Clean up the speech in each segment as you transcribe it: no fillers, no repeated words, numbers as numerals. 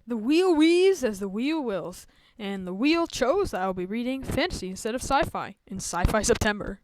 The wheel weaves as the wheel wills, and the wheel chose that I'll be reading fantasy instead of sci-fi in Sci-Fi September.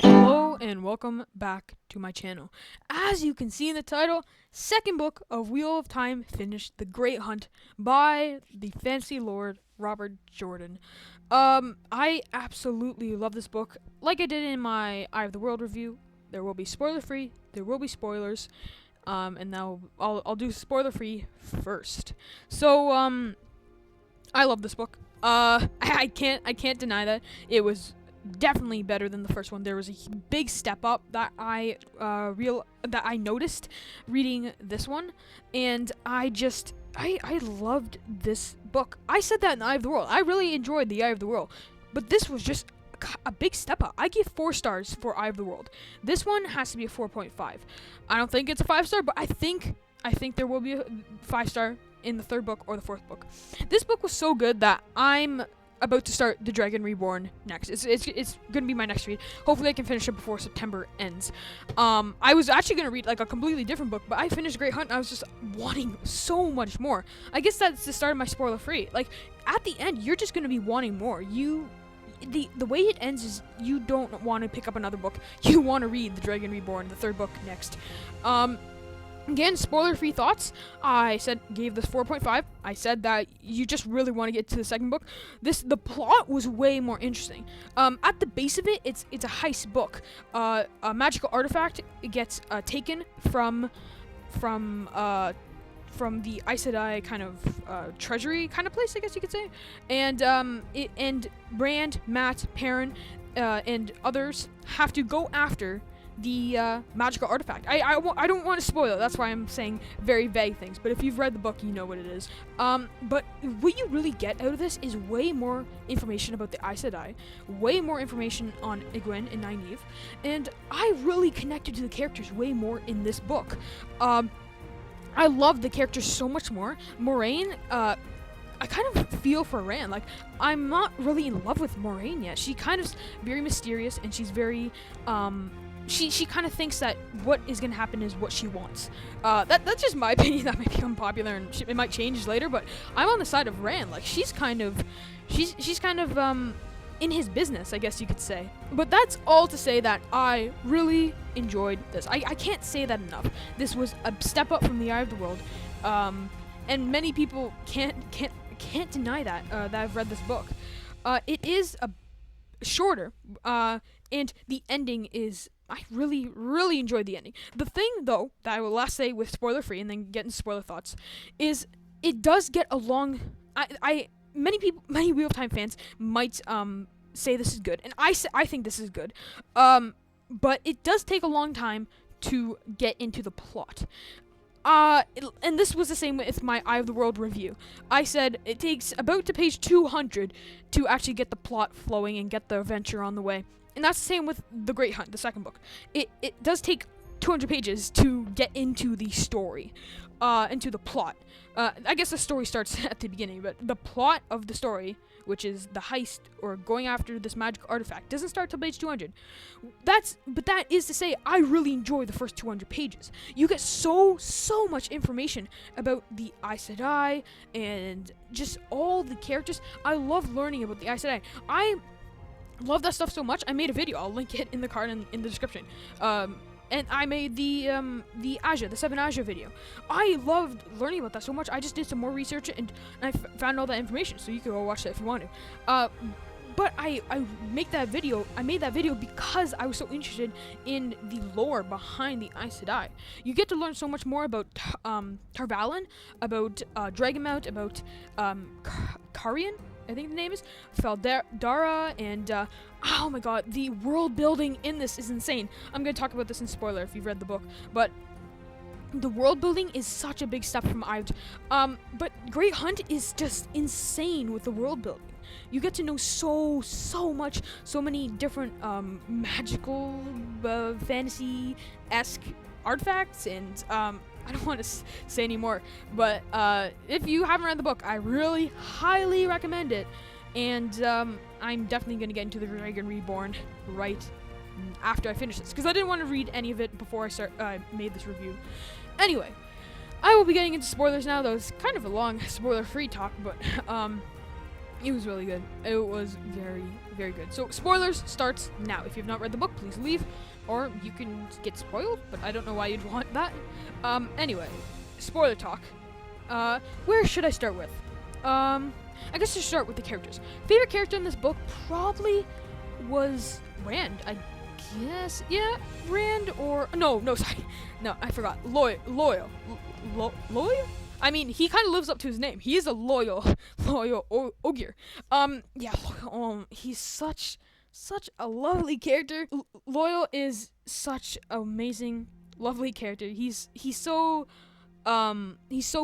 Hello and welcome back to my channel. As you can see in the title, second book of Wheel of Time finished, The Great Hunt by the fantasy lord Robert Jordan. I absolutely love this book. Like I did in my Eye of the World review, there will be spoiler free, there will be spoilers, and now I'll do spoiler free first. So I love this book. I can't deny that it was definitely better than the first one. There was a big step up that I noticed reading this one, and I loved this book. I said that in Eye of the World. I really enjoyed the Eye of the World, but this was just a big step up. I give 4 stars for Eye of the World. This one has to be a 4.5. I don't think it's a 5-star, but I think there will be a 5-star in the third book or the fourth book. This book was so good that I'm about to start The Dragon Reborn next. It's gonna be my next read. Hopefully I can finish it before September ends. I was actually gonna read like a completely different book, but I finished Great Hunt and I was just wanting so much more. I guess that's the start of my spoiler free. Like at the end, you're just gonna be wanting more. The way it ends is you don't want to pick up another book. You want to read The Dragon Reborn, the third book, next. Again, spoiler-free thoughts. I gave this 4.5. I said that you just really want to get to the second book. The plot was way more interesting. At the base of it, it's a heist book. A magical artifact gets taken from the Aes Sedai kind of treasury kind of place, I guess you could say, and Brand, Matt, Perrin, and others have to go after the magical artifact. I don't want to spoil it. That's why I'm saying very vague things. But if you've read the book, you know what it is. But what you really get out of this is way more information about the Aes Sedai, way more information on Egwene and Nynaeve, and I really connected to the characters way more in this book. I love the characters so much more. Moraine, I kind of feel for Rand. Like, I'm not really in love with Moraine yet. She kind of very mysterious, and she's very, she kind of thinks that what is going to happen is what she wants. That's just my opinion. That might be unpopular, and it might change later, but I'm on the side of Rand. Like, she's kind of in his business, I guess you could say. But that's all to say that I really enjoyed this. I can't say that enough. This was a step up from the Eye of the World, and many people can't deny that that I've read this book. It is a shorter, and the ending is. I really enjoyed the ending. The thing, though, that I will last say with spoiler free and then get into spoiler thoughts, is it does get a long. Many Wheel of Time fans might say this is good, and I think this is good, but it does take a long time to get into the plot. And this was the same with my Eye of the World review. I said it takes about to page 200 to actually get the plot flowing and get the adventure on the way. And that's the same with The Great Hunt, the second book. It does take 200 pages to get into the story, into the plot. I guess the story starts at the beginning, but the plot of the story, which is the heist or going after this magical artifact, doesn't start till page 200. But that is to say, I really enjoy the first 200 pages. You get so much information about the Aes Sedai and just all the characters. I love learning about the Aes Sedai. I love that stuff so much. I made a video. I'll link it in the card and in the description. And I made the Aja, the 7 Aja video. I loved learning about that so much. I just did some more research and I found all that information. So you can go watch that if you want to. But I made that video because I was so interested in the lore behind the Aes Sedai. You get to learn so much more about Tarvalin, about Dragonmount, about Carian, I think the name is, Dara, and oh my god, the world building in this is insane. I'm going to talk about this in spoiler if you've read the book, but the world building is such a big step from but Great Hunt is just insane with the world building. You get to know so much, so many different magical, fantasy-esque artifacts, and I don't want to say any more, but if you haven't read the book, I really highly recommend it, and I'm definitely going to get into The Dragon Reborn right after I finish this, because I didn't want to read any of it before I made this review. Anyway, I will be getting into spoilers now. That was kind of a long spoiler-free talk, but it was really good. It was very, very good. So spoilers starts now. If you've not read the book, please leave, or you can get spoiled, but I don't know why you'd want that. Anyway, spoiler talk. Where should I start with? I guess to start with the characters. Favorite character in this book probably was Rand. I guess, yeah, Rand or sorry, no, I forgot. Loyal. I mean, he kind of lives up to his name. He is a loyal Ogier. Yeah, he's such a lovely character. Loyal is such an amazing, lovely character. He's so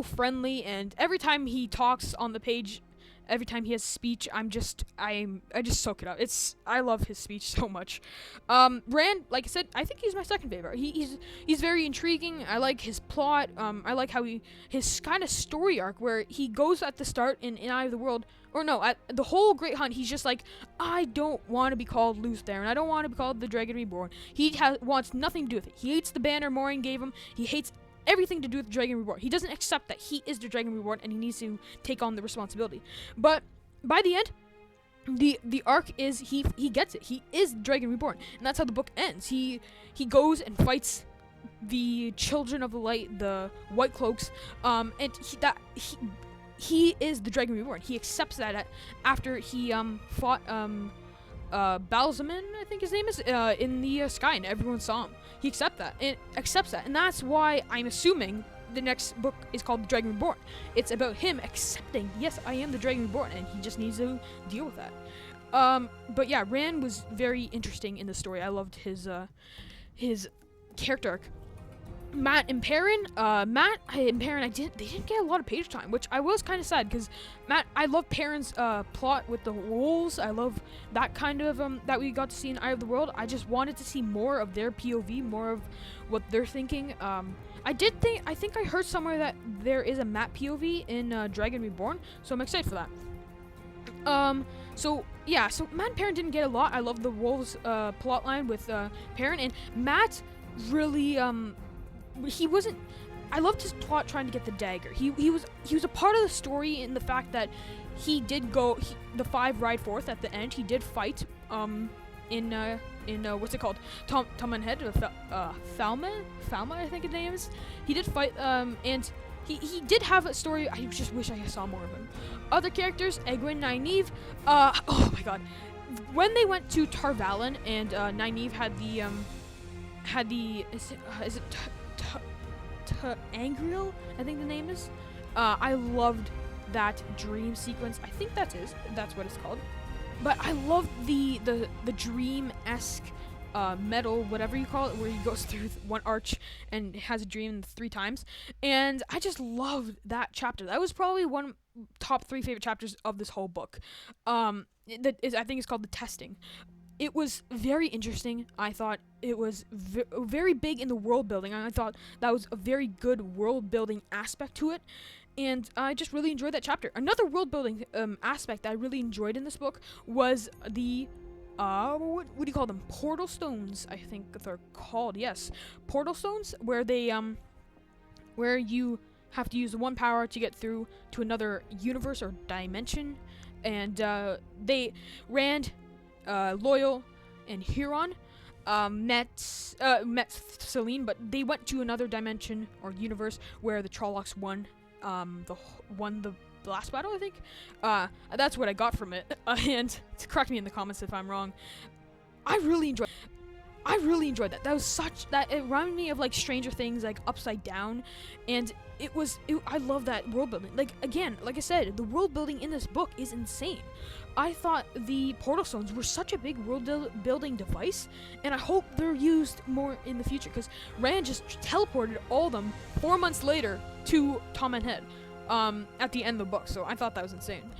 friendly, and every time he talks on the page, every time he has speech, I just soak it up. I love his speech so much. Rand, like I said, I think he's my second favorite. He's very intriguing. I like his plot. I like how his kind of story arc where he goes at the start in Eye of the World, or no, at the whole Great Hunt, he's just like, I don't want to be called Luce Theron. I don't want to be called the Dragon Reborn. He wants nothing to do with it. He hates the banner Moiraine gave him. He hates everything to do with the Dragon Reborn. He doesn't accept that he is the Dragon Reborn and he needs to take on the responsibility. But by the end, the arc is he gets it. He is Dragon Reborn, and that's how the book ends. He goes and fights the Children of the Light, the White Cloaks, and he is the Dragon Reborn. He accepts that after he fought Balzamin, I think his name is, in the sky, and everyone saw him. He accepts that, and that's why I'm assuming the next book is called The Dragon Reborn. It's about him accepting, yes, I am the Dragon Reborn, and he just needs to deal with that. But yeah, Rand was very interesting in the story. I loved his character arc. Matt and Perrin, they didn't get a lot of page time, which I was kind of sad, because I love Perrin's plot with the wolves. I love that kind of that we got to see in Eye of the World. I just wanted to see more of their POV, more of what they're thinking. I think I heard somewhere that there is a Matt POV in Dragon Reborn, so I'm excited for that. So Matt and Perrin didn't get a lot. I love the wolves plot line with Perrin, and Matt really he wasn't. I loved his plot trying to get the dagger. He was a part of the story in the fact that he did go. The five ride forth at the end. He did fight in what's it called? Tom and Head, Thalma, I think his name is. He did fight and he did have a story. I just wish I saw more of him. Other characters, Egwene, Nynaeve. Oh my god, when they went to Tarvalon and Nynaeve had the is it Angriel, I think the name is. I loved that dream sequence. I think that's what it's called. But I loved the dream-esque metal, whatever you call it, where he goes through one arch and has a dream 3 times. And I just loved that chapter. That was probably one top 3 favorite chapters of this whole book. I think it's called The Testing. It was very interesting. I thought it was very big in the world building. I thought that was a very good world building aspect to it. And I just really enjoyed that chapter. Another world building aspect that I really enjoyed in this book was the what do you call them? Portal stones, I think they're called. Yes, portal stones, where they where you have to use one power to get through to another universe or dimension. And Rand, Loyal, and Huron met Celine, but they went to another dimension or universe where the Trollocs won the last battle, I think. That's what I got from it. And correct me in the comments if I'm wrong. I really enjoyed that. That was it reminded me of like Stranger Things, like Upside Down, and I love that world building. Like I said, the world building in this book is insane. I thought the portal stones were such a big world building device, and I hope they're used more in the future, because Rand just teleported all of them 4 months later to Tom and Head at the end of the book, so I thought that was insane.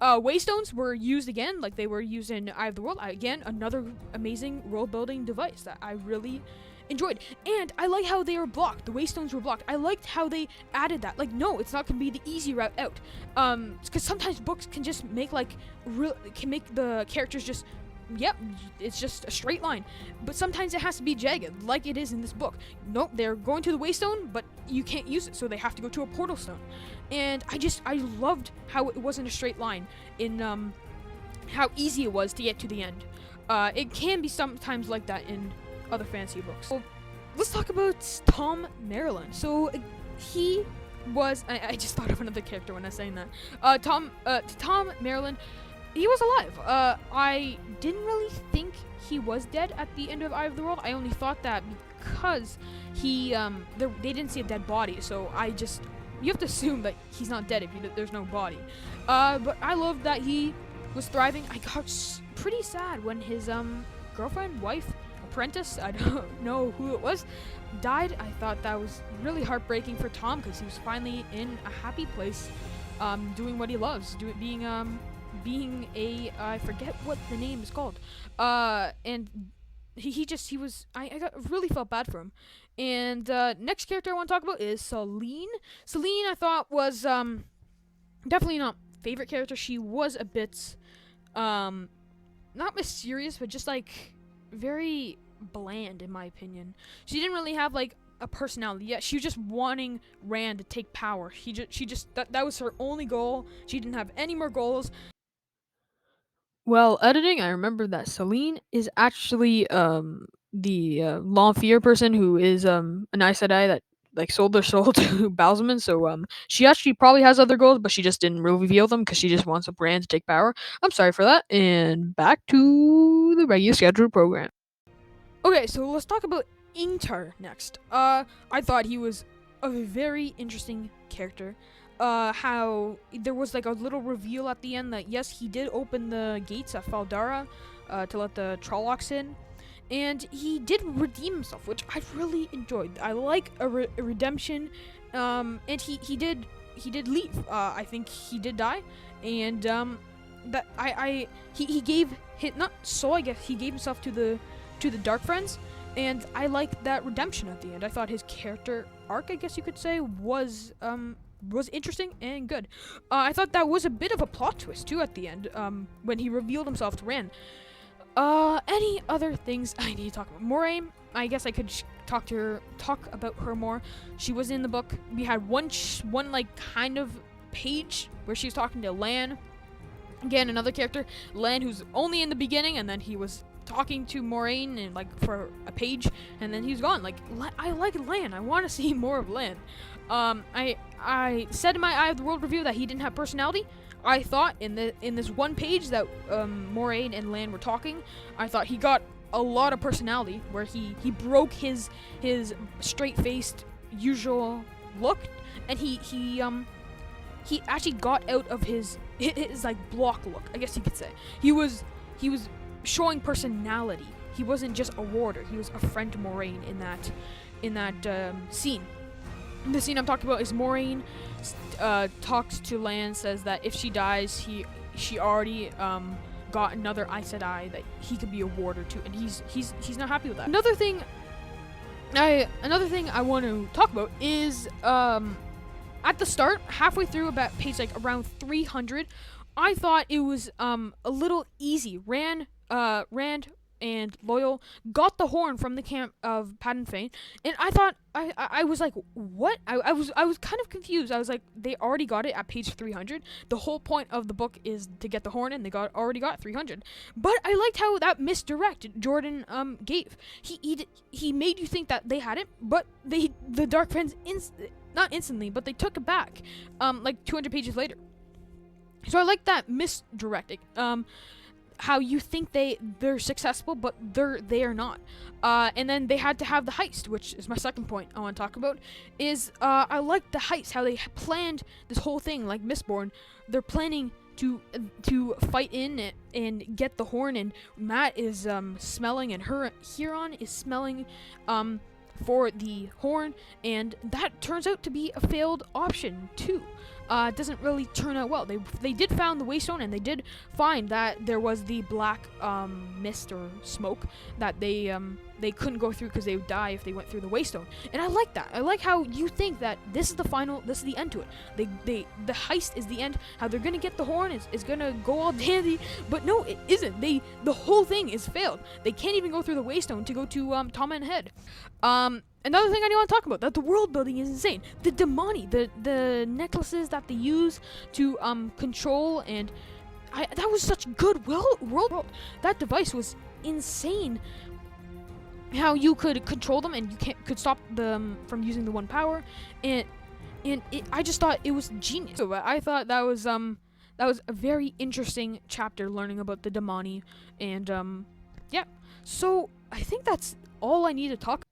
Waystones were used again, like they were used in Eye of the World. Again, another amazing world building device that I really enjoyed. And I like how they were blocked. The Waystones were blocked. I liked how they added that. Like, no, it's not going to be the easy route out. Because sometimes books can just make, can make the characters just yep, it's just a straight line. But sometimes it has to be jagged, like it is in this book. Nope, they're going to the Waystone, but you can't use it, so they have to go to a portal stone. And I loved how it wasn't a straight line in how easy it was to get to the end. It can be sometimes like that in other fantasy books. So let's talk about Tom Maryland. So he was I just thought of another character when I was saying that. Tom Maryland, he was alive. I didn't really think he was dead at the end of Eye of the World. I only thought that because they didn't see a dead body, so you have to assume that he's not dead if there's no body. But I love that he was thriving. I got pretty sad when his girlfriend, wife, apprentice, I don't know who it was, died. I thought that was really heartbreaking for Tom because he was finally in a happy place, doing what he loves, being a I forget what the name is called, and he was I really felt bad for him. And next character I want to talk about is Celine. Celine I thought was definitely not favorite character. She was a bit not mysterious, but just like very bland in my opinion. She didn't really have like a personality. Yeah, she was just wanting Rand to take power. She just that was her only goal. She didn't have any more goals. Well, editing, I remember that Celine is actually the Lanfear person who is an Aes Sedai that like sold their soul to Balsamon. So she actually probably has other goals, but she just didn't really reveal them because she just wants a brand to take power. I'm sorry for that. And back to the regular scheduled program. Okay, so let's talk about Ingtar next. I thought he was a very interesting character. How there was like a little reveal at the end that yes, he did open the gates at Faldara to let the Trollocs in, and he did redeem himself, which I really enjoyed. I like a redemption, and he did leave. I think he did die, and that he gave not so I guess he gave himself to the Dark Friends, and I liked that redemption at the end. I thought his character arc, I guess you could say, was interesting and good. I thought that was a bit of a plot twist too at the end, when he revealed himself to Rand. Any other things I need to talk about? Moraine, I guess I could talk about her more. She was in the book. We had one like kind of page where she was talking to Lan. Again, another character, Lan, who's only in the beginning, and then he was talking to Moraine and like for a page, and then he's gone. Like I like Lan. I want to see more of Lan. I said in my Eye of the World review that he didn't have personality. I thought in this one page that Moraine and Lan were talking, I thought he got a lot of personality where he broke his straight-faced usual look, and he actually got out of his like block look, I guess you could say. He was showing personality. He wasn't just a warder. He was a friend to Moraine in that scene. The scene I'm talking about is Moraine talks to Lan, says that if she dies, she already got another Aes Sedai that he could be a warder to, and he's not happy with that. Another thing I want to talk about is at the start, halfway through, about page like around 300, I thought it was a little easy. Rand and Loyal got the horn from the camp of Padan Fain, and I thought I was like, what? I was kind of confused. I was like, they already got it at page 300. The whole point of the book is to get the horn, and they already got 300. But I liked how that misdirect Jordan gave. He made you think that they had it, but the Dark Friends not instantly, but they took it back like 200 pages later. So I like that misdirecting. How you think they're successful, but they are not. And then they had to have the heist, which is my second point I want to talk about. Is I like the heist, how they planned this whole thing, like Mistborn. They're planning to fight in it and get the horn, and Matt is smelling, and Huron is smelling for the horn, and that turns out to be a failed option too. It doesn't really turn out well. They did found the Waystone, and they did find that there was the black mist or smoke that they they couldn't go through because they would die if they went through the Waystone. And I like that. I like how you think that this is the end to it. The heist is the end. How they're gonna get the horn is gonna go all dandy, but no, it isn't. The whole thing is failed. They can't even go through the Waystone to go to Tama and Head. Another thing I want to talk about, that the world building is insane. The Damani, the necklaces that they use to control, and that was such good world. That device was insane. How you could control them and you could stop them from using the one power, and I just thought it was genius. So I thought that was a very interesting chapter, learning about the Damani, and yeah. So I think that's all I need to talk.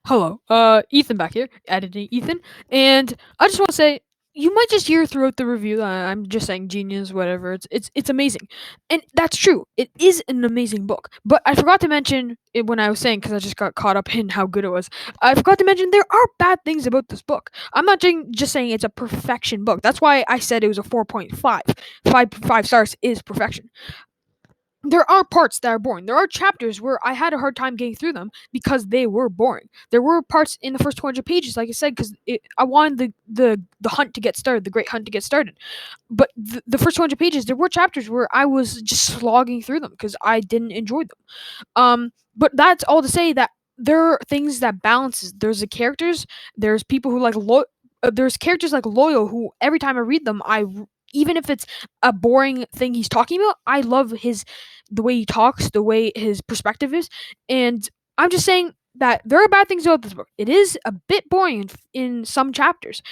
Hello, Ethan back here, editing Ethan, and I just want to say, you might just hear throughout the review that I'm just saying genius, whatever. It's amazing, and that's true. It is an amazing book, but I forgot to mention it when I was saying, because I just got caught up in how good it was. I forgot to mention there are bad things about this book. I'm not just saying it's a perfection book. That's why I said it was a 4.5. 5 stars is perfection. There are parts that are boring. There are chapters where I had a hard time getting through them because they were boring. There were parts in the first 200 pages, like I said, because I wanted the hunt to get started, the great hunt to get started. But the first 200 pages, there were chapters where I was just slogging through them because I didn't enjoy them. But that's all to say that there are things that balances. There's the characters. There's people who like there's characters like Loyal, who every time I read them, even if it's a boring thing he's talking about, I love the way he talks, the way his perspective is, and I'm just saying that there are bad things about this book. It is a bit boring in some chapters,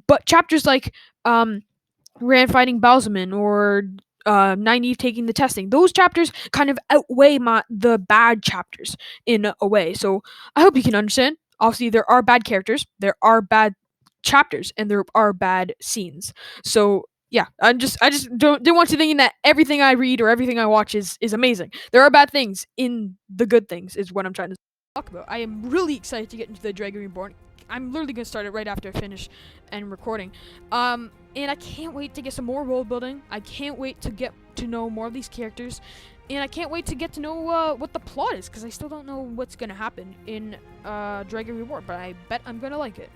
but chapters like Rand fighting Balzamin, or Nynaeve taking the testing, those chapters kind of outweigh the bad chapters in a way. So I hope you can understand. Obviously, there are bad characters, there are bad chapters, and there are bad scenes. So yeah, I just don't want you thinking that everything I read or everything I watch is amazing. There are bad things in the good things, is what I'm trying to talk about. I am really excited to get into the Dragon Reborn. I'm literally gonna start it right after I finish and recording. And I can't wait to get some more world building. I can't wait to get to know more of these characters, and I can't wait to get to know what the plot is, because I still don't know what's gonna happen in Dragon Reborn, but I bet I'm gonna like it.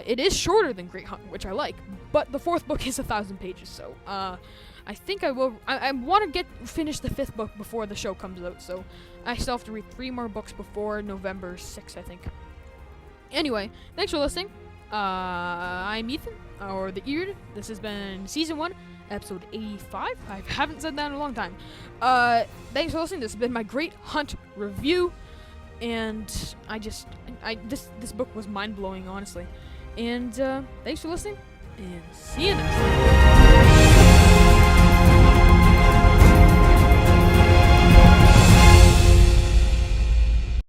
It is shorter than Great Hunt, which I like, but the 4th book is 1,000 pages, so I think I will. I want to finish the 5th book before the show comes out, so I still have to read 3 more books before November 6th, I think. Anyway, thanks for listening. I'm Ethan, or The Eared. This has been Season 1, Episode 85. I haven't said that in a long time. Thanks for listening. This has been my Great Hunt review, and this book was mind-blowing, honestly. And thanks for listening, and see you next time.